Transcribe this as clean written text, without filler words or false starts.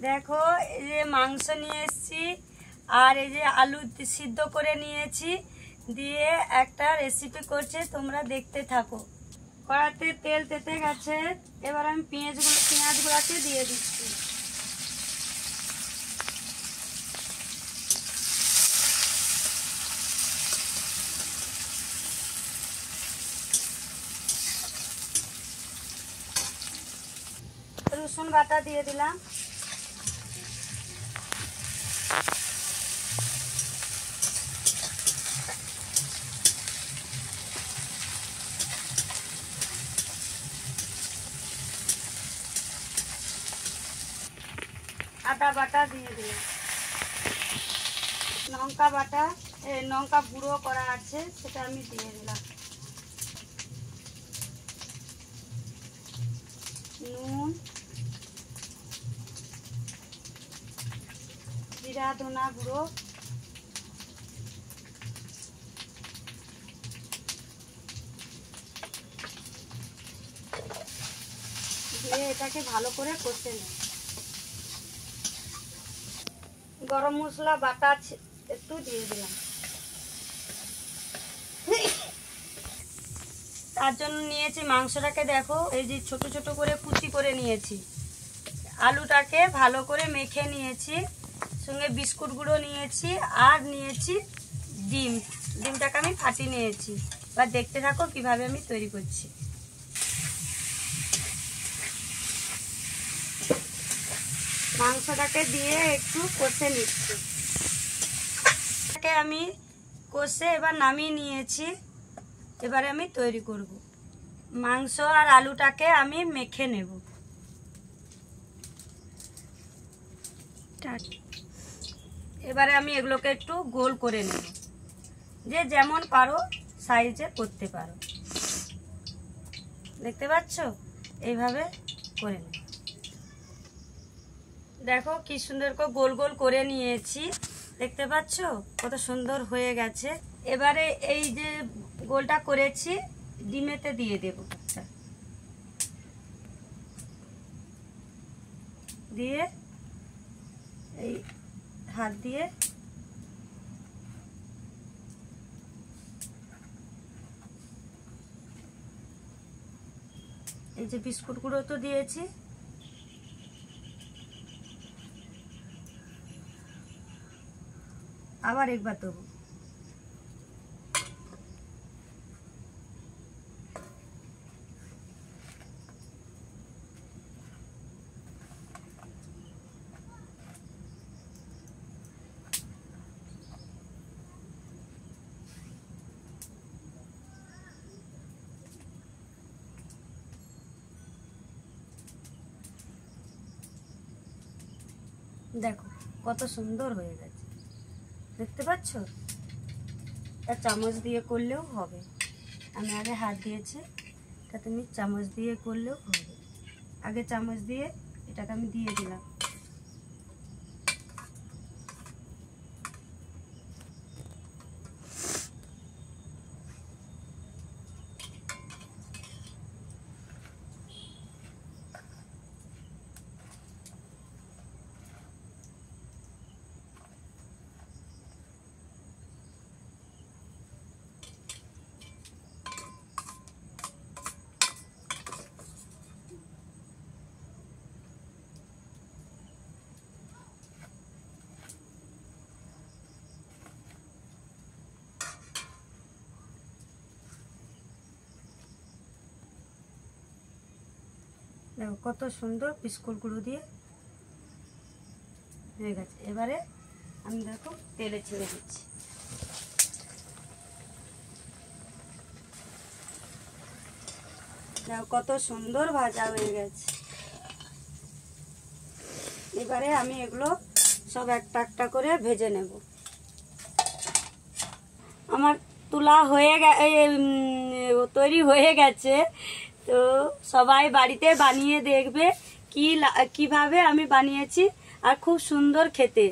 দেখো এই যে মাংস নিয়ে এসেছি আর এই যে আলু সিদ্ধ করে নিয়েছি, দিয়ে একটা রেসিপি করছে, তোমরা দেখতে থাকো। কড়াতে তেল তেতে গেছে, এবার আমি পেঁয়াজগুলোকে দিয়ে দিচ্ছি। রসুন বাটা দিয়ে দিলাম। আদা বাটা দিয়ে দিলাম। লঙ্কা বাটা, লঙ্কা গুঁড়ো করা আছে, সেটা আমি দিয়ে দিলাম। নুন, জিরা ধনা গুঁড়ো, দিয়ে এটাকে ভালো করে কষে নেব। গরম মশলা বাটা একটু দিয়ে দিলাম। তার জন্য নিয়েছি মাংসটাকে, দেখো এই যে ছোট ছোট করে কুচি করে নিয়েছি। আলুটাকে ভালো করে মেখে নিয়েছি, সঙ্গে বিস্কুট গুঁড়ো নিয়েছি আর নিয়েছি ডিমটাকে আমি ফাটিয়ে নিয়েছি। এবার দেখতে থাকো কিভাবে আমি তৈরি করছি। মাংসটাকে দিয়ে একটু কষে নিচ্ছি। আমি কষে এবার নামিয়ে নিয়েছি। এবারে আমি তৈরি করব। মাংস আর আলুটাকে আমি মেখে নেব। এবারে আমি এগুলোকে একটু গোল করে নেব, যে যেমন পারো সাইজে করতে পারো। দেখতে পাচ্ছ, এইভাবে করে নেব। দেখো কি সুন্দর করে গোল গোল করে নিয়েছি, দেখতে পাচ্ছ কত সুন্দর হয়ে গেছে। এবারে এই যে গোলটা করেছি ডিমেতে দিয়ে দেব। দিয়ে এই হাত দিয়ে এই যে বিস্কুট গুঁড়ো তো দিয়েছি, আবার একবার দেবো। দেখো কত সুন্দর হয়ে গেছে, দেখতে পাচ্ছ। তা চামচ দিয়ে করলেও হবে, আমি আগে হাত দিয়েছি, তা তুমি চামচ দিয়ে করলেও হবে। আগে চামচ দিয়ে এটাকে আমি দিয়ে দিলাম। দেখো কত সুন্দর বিস্কুট গুঁড়ো দিয়ে হয়ে গেছে। এবারে আমি দেখো তেলে ছেড়ে দিচ্ছি। দেখো কত সুন্দর ভাজা হয়ে গেছে। এবারে আমি এগুলো সব একটা একটা করে ভেজে নেব। আমার তুলা হয়ে তৈরি হয়ে গেছে। তো সবাই বাড়িতে বানিয়ে দেখবে কিভাবে আমি বানিয়েছি, আর খুব সুন্দর খেতে।